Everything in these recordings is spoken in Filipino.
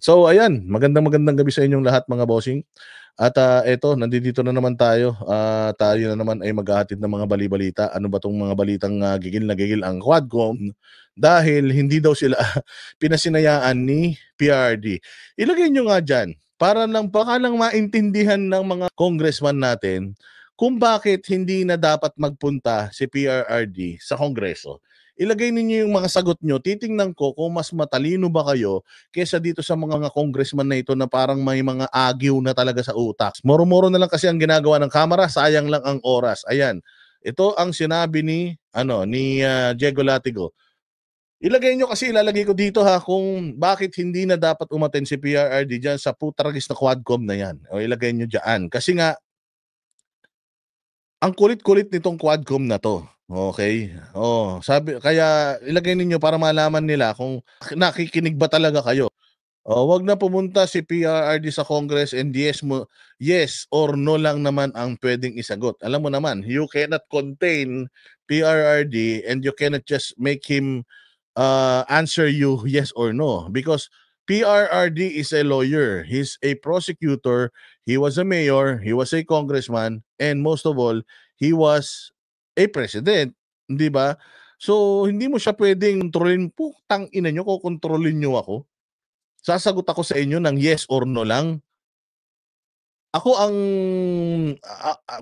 So ayan, magandang gabi sa inyong lahat mga bossing. At, eto nandito na naman tayo, tayo na naman ay maghahatid ng mga bali-balita. Ano ba 'tong mga balitang, gigil na gigil ang Quadcom dahil hindi daw sila pinasinayaan ni PRRD. Ilagay niyo nga diyan para lang baka lang maintindihan ng mga congressman natin kung bakit hindi na dapat magpunta si PRRD sa Kongreso. Ilagay ninyo yung mga sagot niyo, titingnan ko kung mas matalino ba kayo kesa dito sa mga congressman na ito na parang may mga agiw na talaga sa utak. Moro-moro na lang kasi ang ginagawa ng kamera, sayang lang ang oras. Ayan. Ito ang sinabi ni Diego Latigo. Ilagay nyo kasi ilalagay ko dito ha kung bakit hindi na dapat umattend si PRRD diyan sa putragis na Quadcom na yan. O ilagay nyo diyan. Kasi nga ang kulit-kulit nitong Quadcom na 'to, okey? Oh, sabi kaya ilagay ninyo para malaman nila kung nakikinig ba talaga kayo. Oh, 'wag na pumunta si PRRD sa Congress and yes or no lang naman ang puwedeng isagot. Alam mo naman, you cannot contain PRRD and you cannot just make him answer you yes or no because PRRD is a lawyer, he's a prosecutor, he was a mayor, he was a congressman, and most of all, he was a president, hindi ba? So, hindi mo siya pwedeng kontrolin, putang ina niyo kokontrolin niyo ako. Sasagot ako sa inyo ng yes or no lang. Ako ang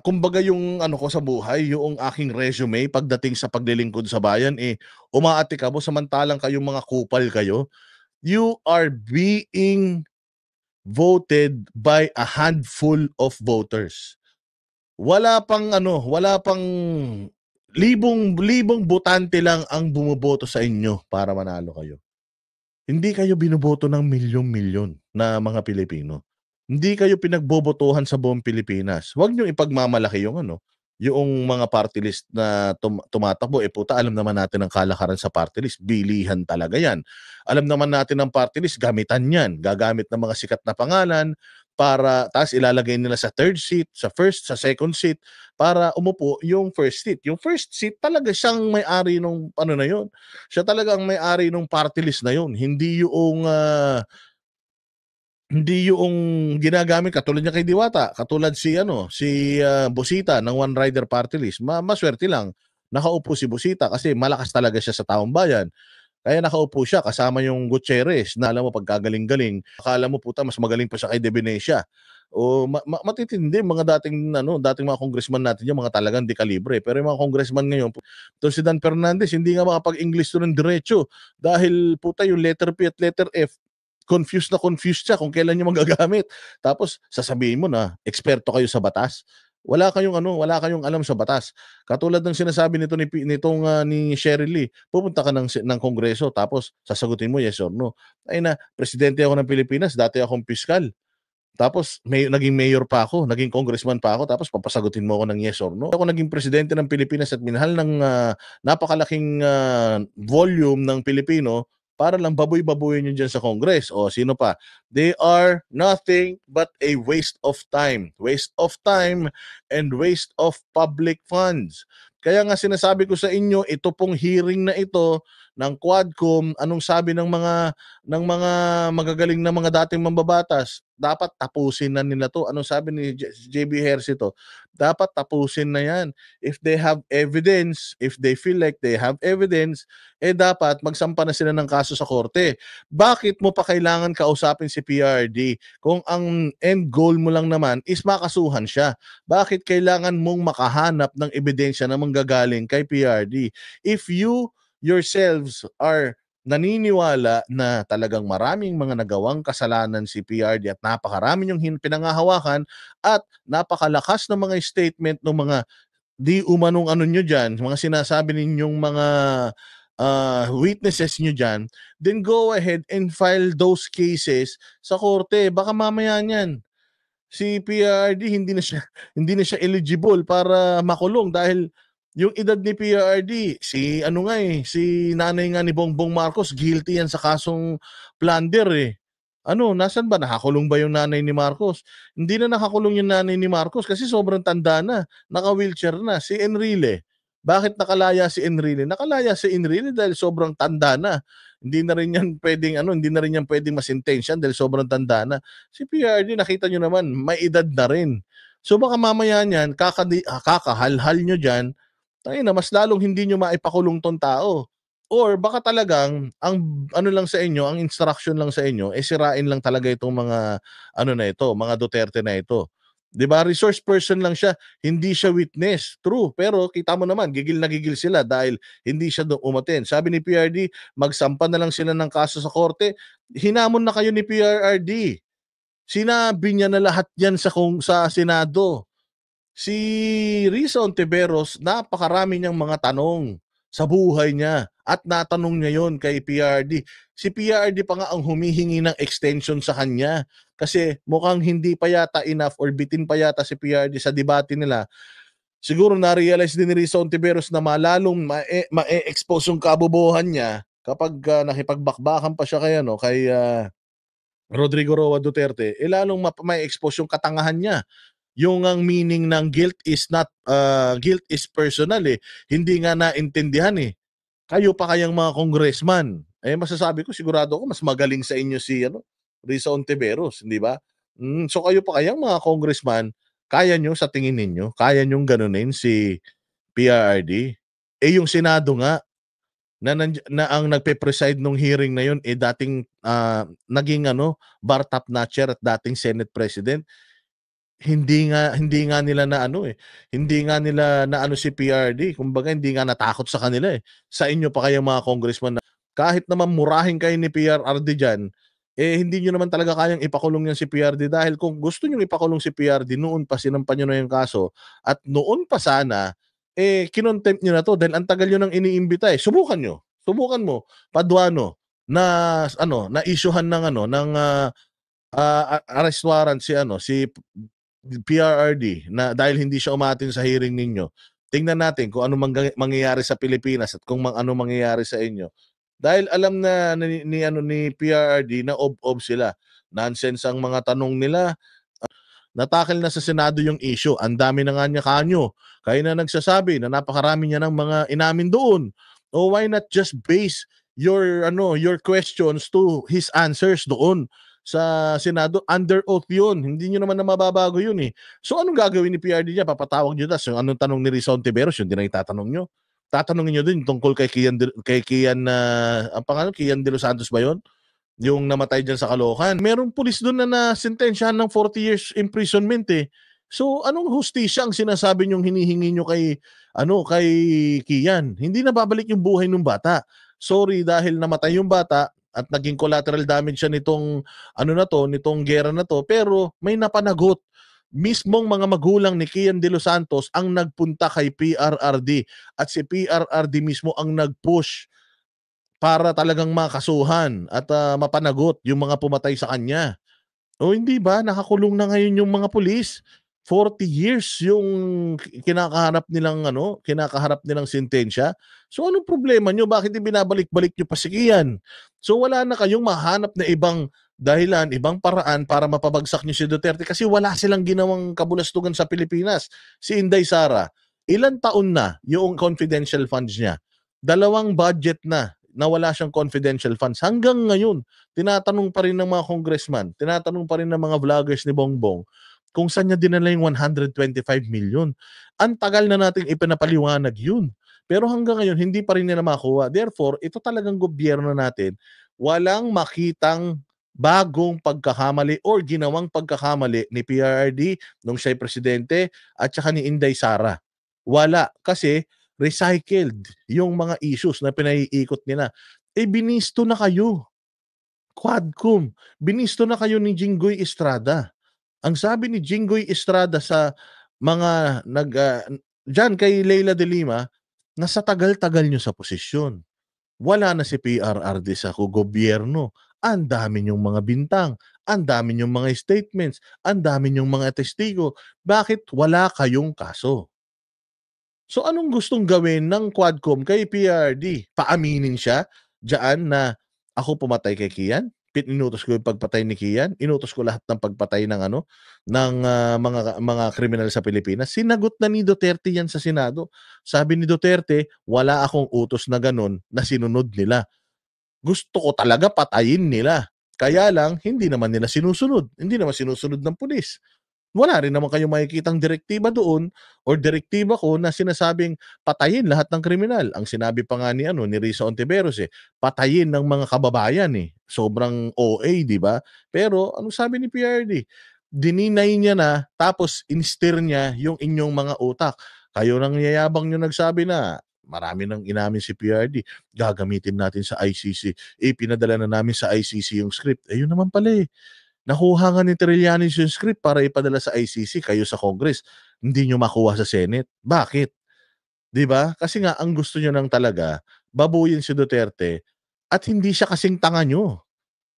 kumbaga yung ano ko sa buhay, yung aking resume pagdating sa paglilingkod sa bayan, umaatikabo samantalang kayong mga kupal kayo. You are being voted by a handful of voters. Wala pang libong-libong botante lang ang bumoboto sa inyo para manalo kayo. Hindi kayo binoboto ng milyon-milyon na mga Pilipino. Hindi kayo pinagbobotohan sa buong Pilipinas. Huwag niyong ipagmamalaki yung mga party list na tumatakbo. Puta, alam naman natin ang kalakaran sa party list. Bilihan talaga yan. Alam naman natin ang party list, gamitan yan. Gagamit ng mga sikat na pangalan para, taas ilalagay nila sa third seat, sa first, sa second seat, para umupo yung first seat. Yung first seat talaga siyang may-ari nung ano na yun. Siya talaga ang may-ari nung party list na yun. Hindi yung ginagamit katulad niya kay Diwata, katulad si Busita ng One Rider Party List. Maswerte lang. Nakaupo si Busita kasi malakas talaga siya sa taong bayan. Kaya nakaupo siya kasama yung Gutierrez na alam mo pagkagaling-galing. Akala mo puta mas magaling pa siya kay De Venecia. O matitindi mga dating mga congressman natin yung mga talagang di kalibre. Pero yung mga congressman ngayon, to si Dan Fernandez hindi nga makapag-English to ng diretso dahil puta yung letter P at letter F confused na confused siya kung kailan niya magagamit. Tapos sasabihin mo na eksperto kayo sa batas. Wala kayong alam sa batas. Katulad ng sinasabi ni Sheryl Lee, pupunta ka ng Kongreso tapos sasagutin mo yes or no. Ay na, presidente ako ng Pilipinas, dati akong piskal. Tapos naging mayor pa ako, naging congressman pa ako, tapos papasagutin mo ako ng yes or no. Ako naging presidente ng Pilipinas at minahal ng napakalaking volume ng Pilipino para lang baboy-baboyin yun dyan sa Congress. O sino pa? They are nothing but a waste of time. Waste of time and waste of public funds. Kaya nga sinasabi ko sa inyo, ito pong hearing na ito ng Quadcom, anong sabi ng mga magagaling na mga dating mambabatas, dapat tapusin na nila 'to. Anong sabi ni JB Ejercito? Dapat tapusin na 'yan. If they have evidence, if they feel like they have evidence, dapat magsampa na sila ng kaso sa korte. Bakit mo pa kailangan kausapin si PRD kung ang end goal mo lang naman is makasuhan siya? Bakit kailangan mong makahanap ng ebidensya na manggagaling kay PRD? If you yourselves are naniniwala na talagang maraming mga nagawang kasalanan si PRD at napakarami niyong pinangahawakan at napakalakas ng mga statement ng mga di umanong ano nyo dyan, mga sinasabi ninyong mga witnesses nyo dyan, then go ahead and file those cases sa korte. Baka mamaya niyan, si PRD hindi na siya eligible para makulong dahil yung edad ni PRD, si nanay nga ni Bongbong Marcos, guilty yan sa kasong plunder eh. Ano, nasan ba? Nakakulong ba yung nanay ni Marcos? Hindi na nakakulong yung nanay ni Marcos kasi sobrang tanda na. Naka-wheelchair na. Si Enrile. Bakit nakalaya si Enrile? Nakalaya si Enrile dahil sobrang tanda na. Hindi na rin yan pwedeng ano, hindi na rin yan pwedeng masintensyan dahil sobrang tanda na. Si PRD nakita nyo naman, may edad na rin. So baka mamaya niyan, kakahalhal nyo dyan, na mas lalong hindi nyo maipakulong tong tao. Or baka talagang ang ano lang sa inyo, ang instruction lang sa inyo, sirain lang talaga itong mga ano na ito, mga Duterte na ito. 'Di ba? Resource person lang siya, hindi siya witness. True, pero kita mo naman gigil na gigil sila dahil hindi siya doon umattend. Sabi ni PRD, magsampa na lang sila ng kaso sa korte. Hinamon na kayo ni PRRD. Sinabi niya na lahat 'yan sa Senado. Si Risa Ontiveros, napakarami niyang mga tanong sa buhay niya at natanong niya yon kay PRD. Si PRD pa nga ang humihingi ng extension sa kanya kasi mukhang hindi pa yata enough or bitin pa yata si PRD sa debate nila. Siguro na-realize din ni Risa Ontiveros na malalong ma-expose yung kabobohan niya kapag nakipagbakbakan pa siya kay Rodrigo Roa Duterte, lalong ma-expose yung katangahan niya. Yung ang meaning ng guilt is personal eh. Hindi nga naintindihan eh. Kayo pa kayang mga congressman. Masasabi ko sigurado ako mas magaling sa inyo si Risa Ontiveros, hindi ba? So kayo pa kayang mga congressman, kaya nyo sa tingin ninyo, kaya nyong ganunin si PRRD? Yung Senado nga na ang nagpe-preside nung hearing na yun dating naging bar top notcher at dating Senate President. Hindi nga nila na hindi nga nila na si PRD, kumbaga hindi nga natakot sa kanila eh. Sa inyo pa kayang mga congressman na kahit naman murahin kayo ni PRRD diyan, hindi niyo naman talaga kayang ipakulong yan si PRD dahil kung gusto niyo ipakulong si PRD noon pa sinampa niyo na yung kaso at noon pa sana kinontempt niyo na to dahil ang tagal niyo nang iniimbita eh. Subukan mo, Paduano na na-issuehan ng arrest warrant si PRRD na dahil hindi siya umattend sa hearing ninyo. Tingnan natin kung ano mangyayari sa Pilipinas at kung ano mangyayari sa inyo. Dahil alam na ni PRRD na ob sila. Nonsense ang mga tanong nila. Natakil na sa Senado yung issue. Ang dami na nga niya kanyo. Kaya na nagsasabi na napakarami niya ng mga inamin doon. O why not just base your questions to his answers doon sa Senado? Under oath yun. Hindi nyo naman na mababago yun eh. So anong gagawin ni PRD niya? Papatawag nyo tas yung anong tanong ni Rizal Ontiveros, yun din ang itatanong nyo. Tatanungin nyo din tungkol kay Kian ang pangalan, Kian de los Santos ba yun? Yung namatay dyan sa Caloocan. Merong pulis doon na nasentensyahan ng 40 years imprisonment eh. So anong hustisya ang sinasabi nyong hinihingi nyo kay Kian? Hindi na babalik yung buhay ng bata. Sorry dahil namatay yung bata at naging collateral damage siya nitong nitong gera na to, pero may napanagot. Mismong mga magulang ni Kian de los Santos ang nagpunta kay PRRD at si PRRD mismo ang nag-push para talagang makasuhan at mapanagot yung mga pumatay sa kanya. O hindi ba, nakakulong na ngayon yung mga pulis. 40 years yung kinakaharap nilang sentensya. So anong problema nyo? Bakit binabalik-balik nyo pa si Kian? So wala na kayong mahanap na ibang dahilan, ibang paraan para mapabagsak nyo si Duterte kasi wala silang ginawang kabulastugan sa Pilipinas. Si Inday Sara, ilang taon na yung confidential funds niya? 2 budget na wala siyang confidential funds. Hanggang ngayon, tinatanong pa rin ng mga congressman, tinatanong pa rin ng mga vloggers ni Bongbong kung saan niya dinala yung 125 million. Ang tagal na nating ipinapaliwanag yun. Pero hanggang ngayon, hindi pa rin nila makuha. Therefore, ito talagang gobyerno natin, walang makitang bagong pagkakamali or ginawang pagkakamali ni PRRD nung siya'y presidente at saka ni Inday Sara. Wala. Kasi recycled yung mga issues na pinaiikot nila. Binisto na kayo. Quadcom. Binisto na kayo ni Jinggoy Estrada. Ang sabi ni Jinggoy Estrada sa mga diyan kay Leila de Lima, na sa tagal-tagal nyo sa posisyon. Wala na si PRRD sa gobyerno. Ang dami niyong mga bintang, ang dami niyong mga statements, ang dami niyong mga testigo. Bakit wala kayong kaso? So anong gustong gawin ng Quadcom kay PRD? Paaminin siya diyan na ako pumatay kay Kian? Inutos ko yung pagpatay ni Kian, inutos ko lahat ng pagpatay ng ano, ng mga kriminal sa Pilipinas. Sinagot na ni Duterte yan sa Senado. Sabi ni Duterte, wala akong utos na ganun na sinunod nila. Gusto ko talaga patayin nila. Kaya lang, hindi naman nila sinusunod. Hindi naman sinusunod ng pulis. Wala rin naman kayong makikitang direktiba doon or direktiba ko na sinasabing patayin lahat ng kriminal. Ang sinabi pa nga ni Risa Ontiveros patayin ng mga kababayan Sobrang OA, di ba? Pero anong sabi ni PRD? Dininay niya na tapos instir niya yung inyong mga utak. Kayo nang yayabang nyo nagsabi na marami nang inamin si PRD, gagamitin natin sa ICC. Pinadala na namin sa ICC yung script. Yun naman pala nakuha nga ni Trillanes yung script para ipadala sa ICC, kayo sa Congress, hindi nyo makuha sa Senate. Bakit? 'Di ba? Kasi nga ang gusto nyo lang talaga, babuyin si Duterte at hindi siya kasing tanga nyo.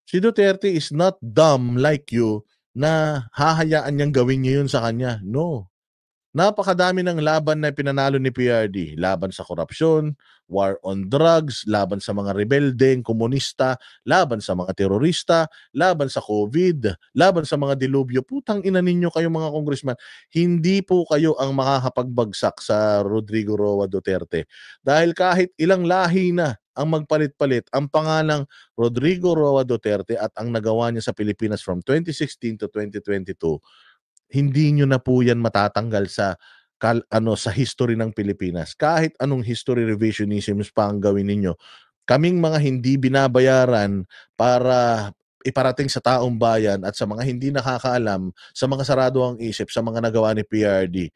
Si Duterte is not dumb like you na hahayaan niyang gawin niyo yun sa kanya. No. Napakadami ng laban na pinanalo ni PRD. Laban sa korupsyon, war on drugs, laban sa mga rebeldeng komunista, laban sa mga terorista, laban sa COVID, laban sa mga dilubyo. Putang ina ninyo kayo mga congressman. Hindi po kayo ang makakapagbagsak sa Rodrigo Roa Duterte. Dahil kahit ilang lahi na ang magpalit-palit, ang pangalang Rodrigo Roa Duterte at ang nagawa niya sa Pilipinas from 2016 to 2022, hindi nyo na po yan matatanggal sa sa history ng Pilipinas. Kahit anong history revisionisms pa ang gawin ninyo, kaming mga hindi binabayaran para iparating sa taong bayan at sa mga hindi nakakaalam, sa mga sarado ang isip, sa mga nagawa ni PRD,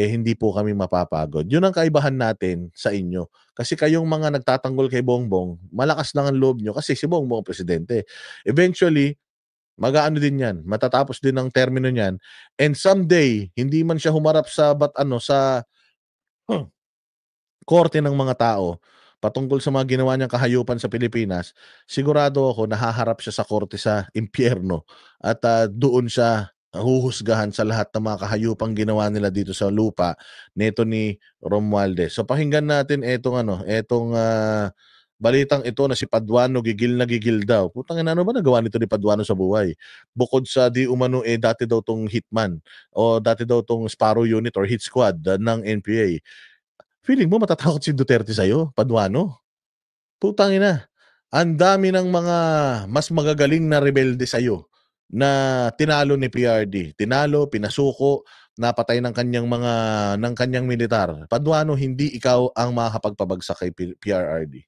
hindi po kami mapapagod. Yun ang kaibahan natin sa inyo. Kasi kayong mga nagtatanggol kay Bongbong, malakas lang ang loob nyo kasi si Bongbong ang presidente. Eventually, mag-aano din 'yan, matatapos din ang termino niyan, and someday hindi man siya humarap sa sa hmm, korte ng mga tao patungkol sa mga ginawa niyang kahayupan sa Pilipinas, sigurado ako nahaharap siya sa korte sa impyerno at doon siya huhusgahan sa lahat ng mga kahayupang ginawa nila dito sa lupa nito ni Romualdez. So pakinggan natin etong balitang ito na si Paduano gigil na gigil daw. Putang ina, ano ba nagawa nito ni Paduano sa buhay? Bukod sa di umano dati daw tong hitman o dati daw tong Sparrow Unit or Hit Squad ng NPA. Feeling mo matatakot si Duterte sa'yo, Paduano? Putang ina. Ang dami ng mga mas magagaling na rebelde sa'yo na tinalo ni PRD. Tinalo, pinasuko, napatay ng kanyang militar. Paduano, hindi ikaw ang makakapagpabagsak kay PRRD.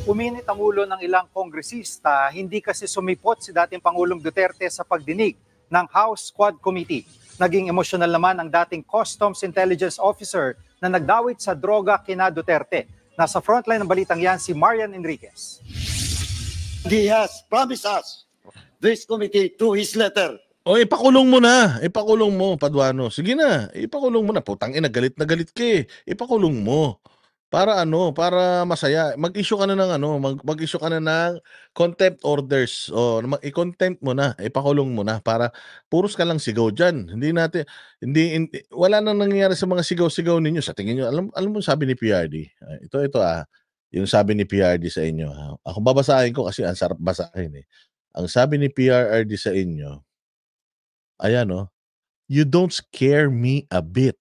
Uminit ang ulo ng ilang kongresista, hindi kasi sumipot si dating Pangulong Duterte sa pagdinig ng House Quad Committee. Naging emosyonal naman ang dating Customs Intelligence Officer na nagdawit sa droga kina Duterte. Nasa frontline ng balitang yan si Marian Enriquez. He has promised us this committee to his letter. Ipakulong mo na. Ipakulong mo, Paduano. Sige na, ipakulong mo na. Putang ina, galit na galit ka Ipakulong mo. Para para masaya. Mag-issue ka na ng mag-issue ka na ng contempt orders. I-contempt mo na, ipakulong mo na para puros ka lang sigaw diyan. Wala nang nangyayari sa mga sigaw-sigaw ninyo. Sa tingin niyo, alam mo sabi ni PRD. Ito yung sabi ni PRD sa inyo. Ako babasahin ko kasi ang sarap basahin Ang sabi ni PRD sa inyo, ayan you don't scare me a bit.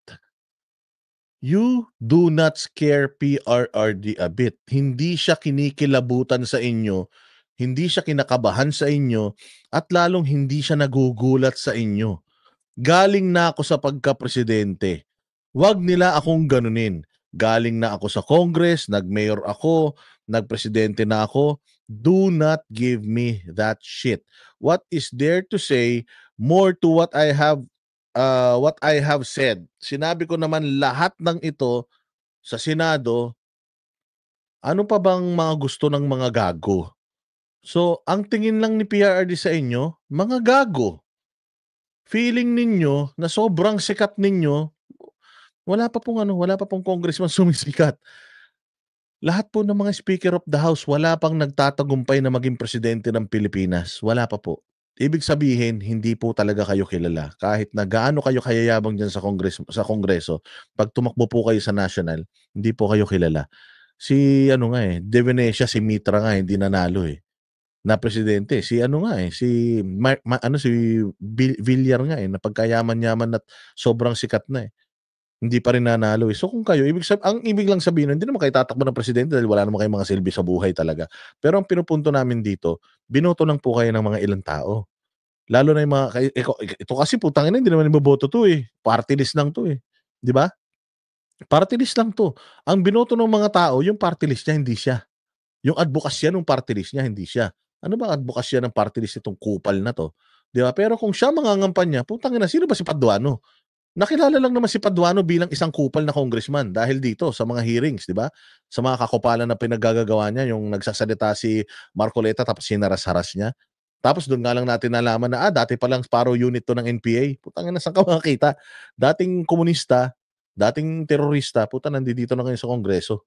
You do not scare PRRD a bit. Hindi siya kinikilabutan sa inyo, hindi siya kinakabahan sa inyo, at lalong hindi siya nagugulat sa inyo. Galing na ako sa pagka-presidente. Huwag nila akong ganunin. Galing na ako sa Congress, nag-mayor ako, nag-presidente na ako. Do not give me that shit. What is there to say more to what I have said? Sinabi ko naman lahat ng ito sa Senado. Ano pa bang mga gusto ng mga gago? So, ang tingin lang ni PRRD sa inyo, mga gago. Feeling ninyo na sobrang sikat ninyo, wala pa pong congressman sumisikat. Lahat po ng mga Speaker of the House, wala pang nagtatagumpay na maging presidente ng Pilipinas. Wala pa po. Ibig sabihin, hindi po talaga kayo kilala. Kahit na gaano kayo kayayabang dyan sa Kongreso, pag tumakbo po kayo sa national, hindi po kayo kilala. Si De Venecia, si Mitra nga, hindi nanalo na presidente. Si ano nga si Villar nga na pagkayaman-yaman at sobrang sikat na Hindi pa rin nanalo So kung kayo, ang ibig lang sabihin, hindi naman kayo tatakbo ng presidente dahil wala naman kayong mga silbi sa buhay talaga. Pero ang pinupunto namin dito, binoto lang po kayo ng mga ilang tao. Lalo na yung mga, ito kasi putang ina, hindi naman iboboto to Party list lang to 'Di ba? Party list lang to. Ang binoto ng mga tao, yung party list niya, hindi siya. Yung advokasya ng party list niya, hindi siya. Ano ba advokasya ng party list itong kupal na to? 'Di ba? Pero kung siya mangangampanya, putang ina, sino ba si Paduano? Nakilala lang naman si Paduano bilang isang kupal na congressman dahil dito sa mga hearings, 'di ba? Sa mga kakupalan na pinaggagawa niya, yung nagsasalita si Marcoleta tapos sinaras-haras niya. Tapos doon nga lang natin nalaman na dati pa lang Sparrow unit to ng NPA. Putang ina, saan ka makakita? Dating komunista, dating terorista, nandito na ngayon sa Kongreso.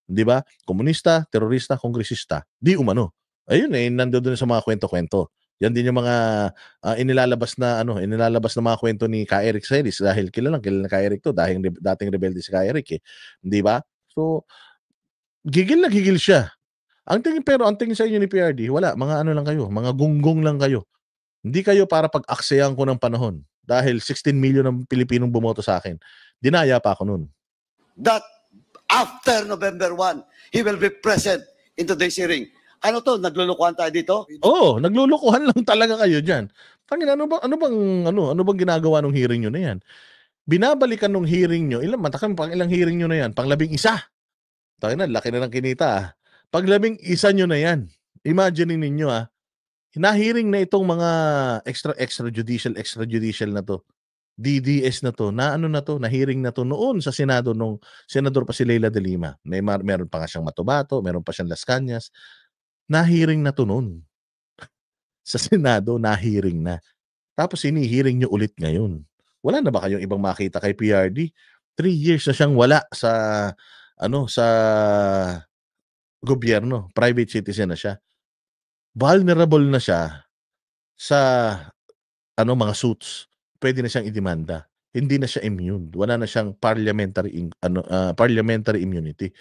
'Di ba? Komunista, terorista, kongresista. Di umano. Ayun nandoon sa mga kwento-kwento. Yan din yung mga inilalabas na mga kwento ni Ka Eric Celis dahil kilala Ka Eric to dahil dating rebelde si Ka Eric 'di ba? So gigil na gigil siya. Ang tingin sa inyo ni PRD, wala, mga ano lang kayo, mga gunggong lang kayo. Hindi kayo para pag-aksayan ko ng panahon dahil 16 million ng Pilipinong bumoto sa akin. Dinaya pa ako noon. That after November 1, he will be present in today's hearing. Ano to? Naglulukuhan tayo dito? Naglulukuhan lang talaga kayo diyan. Tangina, ano bang ginagawa ng hearing niyo na 'yan? Binabalikan ng hearing niyo, pang ilang hearing niyo na 'yan? Pang 11. Tangina, laki na ng kinita Pag 11 niyo na 'yan. Imagine ninyo hina-hearing na itong mga extrajudicial na to. DDS na to, na hearing na to noon sa Senado nung senador pa si Leila de Lima. Meron pa nga siyang Matobato, meron pa siyang Las Cañas. Na-hearing na to noon. Sa Senado, na-hearing na. Tapos hini-hearing nyo ulit ngayon. Wala na ba kayong ibang makita kay PRD? 3 years na siyang wala sa gobyerno. Private citizen na siya. Vulnerable na siya sa mga suits. Pwede na siyang idemanda. Hindi na siya immune. Wala na siyang parliamentary immunity.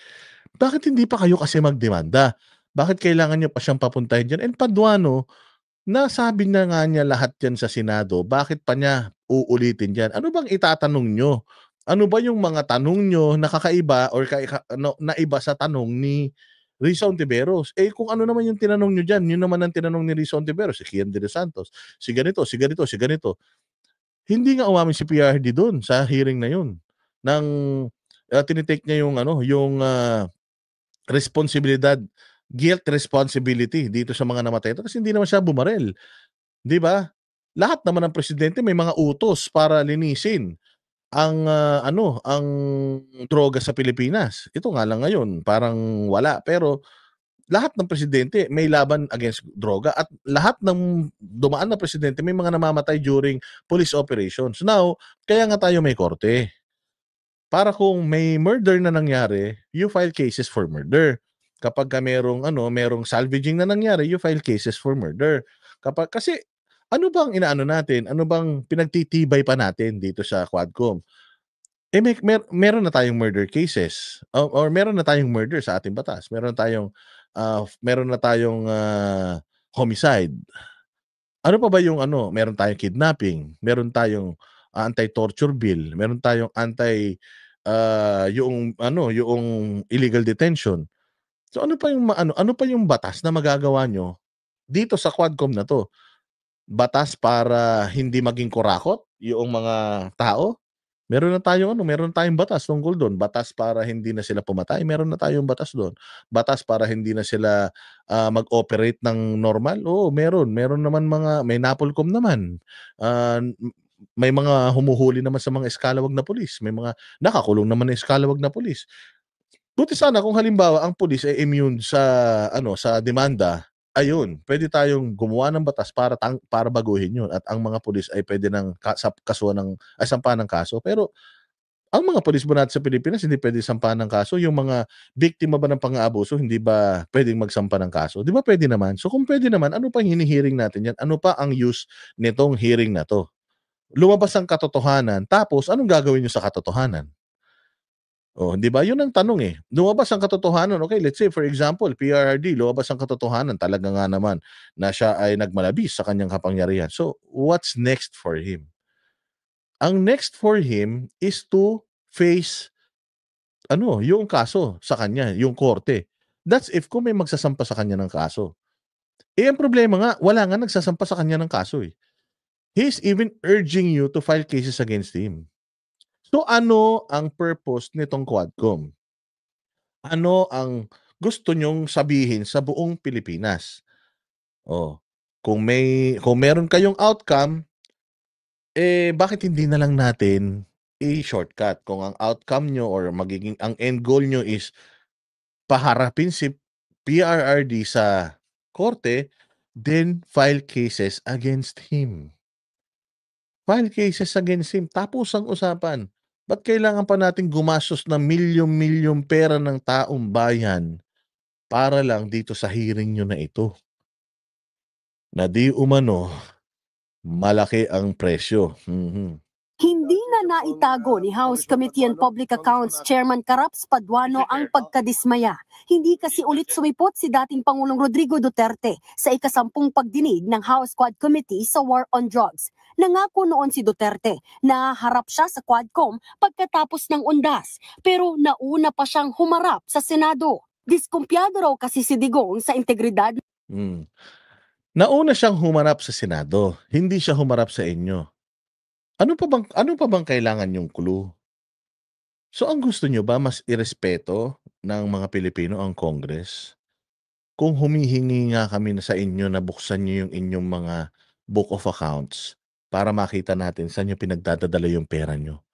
Bakit hindi pa kayo kasi magdemanda? Bakit kailangan niyo pa siyang papuntahin diyan? And Paduano, nasabi na nga niya lahat yan sa Senado, bakit pa niya uulitin diyan? Ano bang itatanong niyo? Ano ba yung mga tanong niyo na kakaiba or na iba sa tanong ni Risa Ontiveros? Kung ano naman yung tinanong niyo diyan, yun naman ang tinanong ni Risa Ontiveros, si Kian de los Santos, si ganito. Hindi nga umamin si PRD doon sa hearing na yun. Nang tinitake niya yung responsibilidad, guilt responsibility dito sa mga namatay kasi hindi naman siya bumarel. 'Di ba? Lahat naman ng presidente may mga utos para linisin ang ang droga sa Pilipinas. Ito nga lang ngayon, parang wala. Pero lahat ng presidente may laban against droga at lahat ng dumaan na presidente may mga namamatay during police operations. Now, kaya nga tayo may korte. Para kung may murder na nangyari, you file cases for murder. Kapag merong salvaging na nangyari, you file cases for murder. Kasi ano bang inaano natin? Ano bang pinagtitibay pa natin dito sa Quadcom? Meron na tayong murder cases or meron na tayong murder sa ating batas. Meron na tayong homicide. Ano pa ba yung meron tayong kidnapping, meron tayong anti-torture bill, meron tayong yung illegal detention. So ano pa yung batas na magagawa nyo dito sa Quadcom na to? Batas para hindi maging kurakot yung mga tao? Meron na tayong batas tungkol doon. Batas para hindi na sila pumatay, meron na tayong batas doon. Batas para hindi na sila mag-operate ng normal. Oo, meron. Meron naman may NAPOLCOM naman. May mga humuhuli naman sa mga eskalawag na pulis. May mga nakakulong naman na eskalawag na pulis. Buti sana kung halimbawa ang pulis ay immune sa demanda, ayun, pwede tayong gumawa ng batas para baguhin 'yun at ang mga pulis ay pwede nang sampahan ng kaso. Pero ang mga pulis ba natin sa Pilipinas hindi pwede sampahan ng kaso? Yung mga biktima ba ng pang-aabuso hindi ba pwedeng magsampa ng kaso? 'Di ba pwede naman? So kung pwede naman, ano pang hini-hearing natin 'yan? Ano pa ang use nitong hearing na 'to? Lumabas ang katotohanan, tapos anong gagawin niyo sa katotohanan? Oh, 'di ba? 'Yun ang tanong eh. Lumabas ang katotohanan. Okay, let's say for example, PRRD, lumabas ang katotohanan talaga nga naman na siya ay nagmalabis sa kanyang kapangyarihan. So, what's next for him? Ang next for him is to face yung kaso sa kanya, yung korte. That's if kung may magsasampa sa kanya ng kaso. Eh, ang problema nga, wala nga nagsasampa sa kanya ng kaso eh. He's even urging you to file cases against him. So ano ang purpose nitong Quadcom? Ano ang gusto nyong sabihin sa buong Pilipinas? Oh, kung meron kayong outcome, bakit hindi na lang natin i-shortcut? Kung ang outcome nyo or magiging ang end goal nyo is paharapin si PRRD sa korte, then file cases against him. File cases against him. Tapos ang usapan. Ba't kailangan pa natin gumastos ng milyon-milyong pera ng taong bayan para lang dito sa hearing nyo na ito? Na di umano, malaki ang presyo. Hindi na naitago ni House Committee on Public Accounts Chairman Caraps Paduano ang pagkadismaya. Hindi kasi ulit sumipot si dating Pangulong Rodrigo Duterte sa ikasampung pagdinig ng House Quad Committee sa War on Drugs. Nangako noon si Duterte na harap siya sa Quadcom pagkatapos ng undas, pero nauna pa siyang humarap sa Senado. Diskumpiyado raw kasi si Digong sa integridad. Nauna siyang humarap sa Senado, hindi siya humarap sa inyo. Ano pa bang kailangan yung clue? So ang gusto nyo ba mas irespeto ng mga Pilipino ang Congress? Kung humihingi nga kami sa inyo na buksan nyo yung inyong mga book of accounts para makita natin saan nyo pinagdadala yung pera nyo.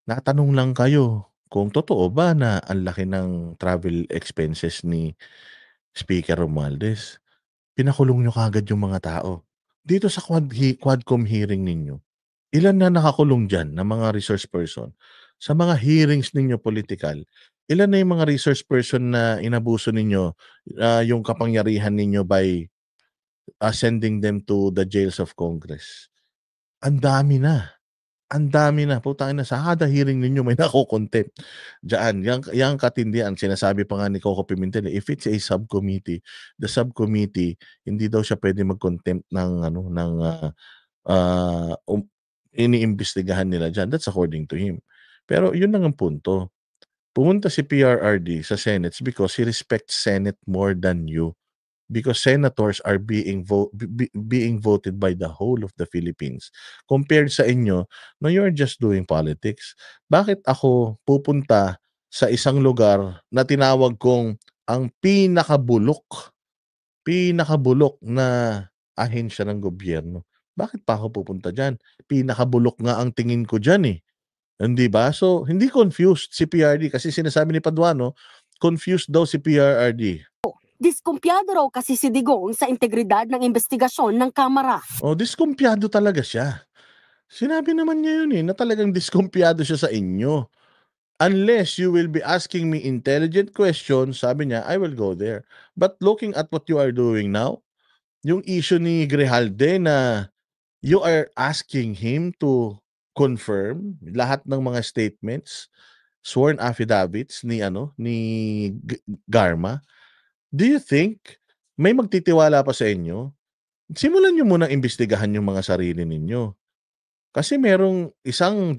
Natanong lang kayo kung totoo ba na ang laki ng travel expenses ni Speaker Romualdez. Pinakulong nyo kagad yung mga tao. Dito sa Quadcom hearing ninyo, ilan na nakakulong dyan na mga resource person? Sa mga hearings ninyo political, ilan na yung mga resource person na inabuso ninyo yung kapangyarihan ninyo by sending them to the jails of Congress? Ang dami na. Ang dami na. Putang ina, sa kada hearing ninyo may nako-contempt. Diyan, yang katindihan. Sinasabi pa nga ni Coco Pimentel, if it's a subcommittee, the subcommittee, hindi daw siya pwede mag-contempt ng iniimbestigahan nila dyan. That's according to him. Pero yun lang ang punto. Pumunta si PRRD sa Senate because he respects Senate more than you. Because senators are being voted by the whole of the Philippines. Compared sa inyo, no, you're just doing politics. Bakit ako pupunta sa isang lugar na tinawag kong ang pinakabulok na ahensya ng gobyerno? Bakit pa ako pupunta dyan? Pinakabulok nga ang tingin ko dyan eh. Hindi ba? So, hindi confused si PRD kasi sinasabi ni Paduano, confused daw si PRRD. Diskumpiyado raw kasi si Digong sa integridad ng investigasyon ng Kamara. Diskumpiyado talaga siya. Sinabi naman niya yun na talagang diskumpiyado siya sa inyo. Unless you will be asking me intelligent questions, sabi niya, I will go there. But looking at what you are doing now, yung issue ni Grijalde na you are asking him to confirm lahat ng mga statements, sworn affidavits ni Garma. Do you think may magtitiwala pa sa inyo? Simulan niyo munang imbestigahan yung mga sarili ninyo. Kasi merong isang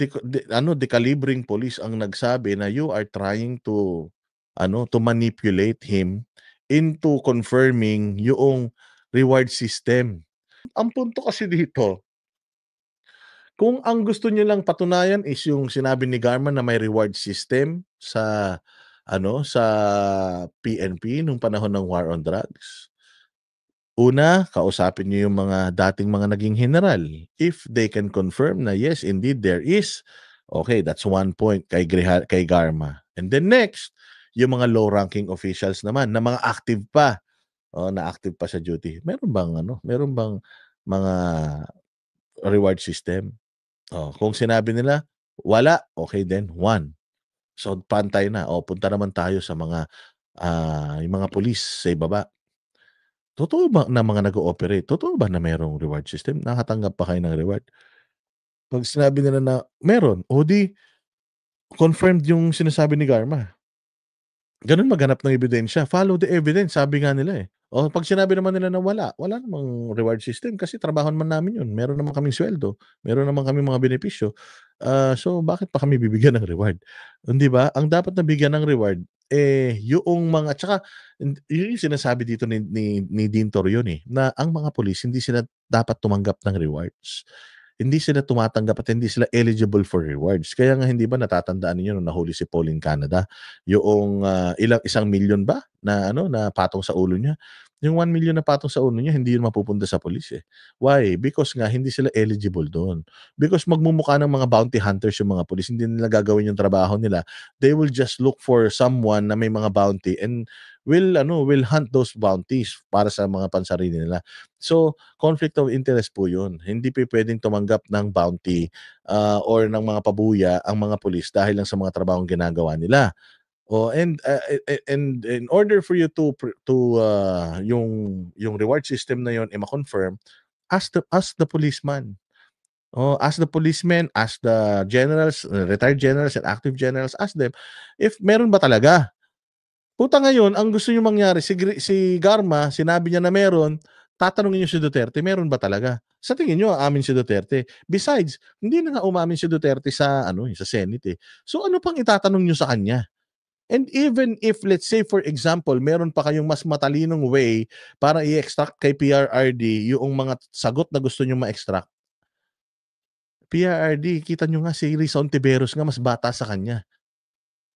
dekalibring police ang nagsabi na you are trying to manipulate him into confirming yung reward system. Ang punto kasi dito, kung ang gusto niyo lang patunayan is yung sinabi ni Garma na may reward system sa PNP nung panahon ng War on Drugs. Una, kausapin niyo yung mga dating mga naging general. If they can confirm na yes, indeed there is, okay, that's one point kay Garma. And then next, yung mga low-ranking officials naman na mga active pa. Na active pa sa duty. Meron bang mga reward system? Kung sinabi nila wala, okay then, one. So pantay na. Punta naman tayo sa mga yung mga police sa ibaba. Totoo ba na mga nag-ooperate? Totoo ba na merong reward system? Nakatanggap pa kayo ng reward? Pag sinabi nila na meron, di confirmed yung sinasabi ni Garma. Ganun maghanap ng ebidensya. Follow the evidence, sabi nga nila eh. O pag sinabi naman nila na wala namang reward system kasi trabaho naman namin yun. Meron naman kaming sweldo, meron naman kaming mga benepisyo. So bakit pa kami bibigyan ng reward? Hindi ba? Ang dapat na bigyan ng reward yung mga tsaka yun yung sinasabi dito ni Dean Torion na ang mga pulis hindi sila dapat tumanggap ng rewards. Hindi sila tumatanggap at hindi sila eligible for rewards. Kaya nga hindi ba natatandaan niyo nung nahuli si Paul in Canada, yung 1,000,000 ba na na patong sa ulo niya. Yung 1,000,000 na patong sa ulo niya hindi yun mapupunta sa pulis eh. Why? Because nga hindi sila eligible doon. Because magmumukha ng mga bounty hunters yung mga pulis, hindi nila gagawin yung trabaho nila. They will just look for someone na may mga bounty and will hunt those bounties para sa mga pansarili nila. So, conflict of interest po yun. Hindi pwedeng tumanggap ng bounty or ng mga pabuya ang mga pulis dahil lang sa mga trabahong ginagawa nila. And in order for you to yung reward system na yon ma-confirm, ask the policeman. Ask the policemen, ask the generals, retired generals and active generals, ask them if meron ba talaga. Puta ngayon, ang gusto niyo mangyari, si Garma, sinabi niya na meron, tatanungin niyo si Duterte, meron ba talaga? Sa tingin niyo, aamin si Duterte. Besides, hindi na nga umamin si Duterte sa Senate eh. So ano pang itatanong niyo sa kanya? And even if, let's say for example, meron pa kayong mas matalinong way para i-extract kay PRRD yung mga sagot na gusto niyo ma-extract. PRRD, kita niyo nga si Risa Ontiveros nga mas bata sa kanya.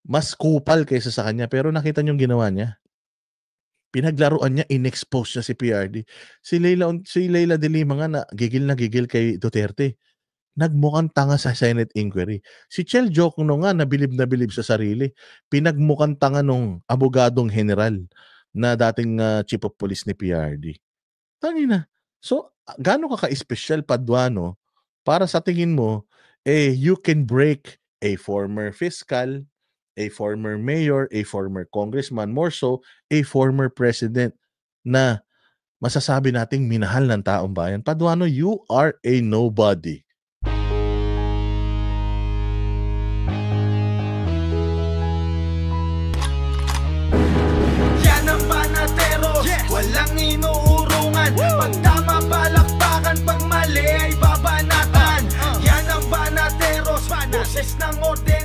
Mas kupal kaysa sa kanya, pero nakita niyo yung ginawa niya. Pinaglaruan niya, in-expose niya si PRD. Si Leila de Lima nga na gigil kay Duterte. Nagmukhang tanga sa Senate inquiry. Si Chel Jokno nga nabilib sa sarili. Pinagmukhang tanga nung abogadong general na dating chief of police ni PRD. Tangina. So, gaano ka ka-espesyal, Paduano, para sa tingin mo, you can break a former fiscal, a former mayor, a former congressman, more so, a former president na masasabi nating minahal ng taong bayan. Paduano, you are a nobody. Yan ang Banatero, walang inuurungan. Pag tama palakpakan, pag mali ay babanatan. Yan ang Banateros, boses ng orde.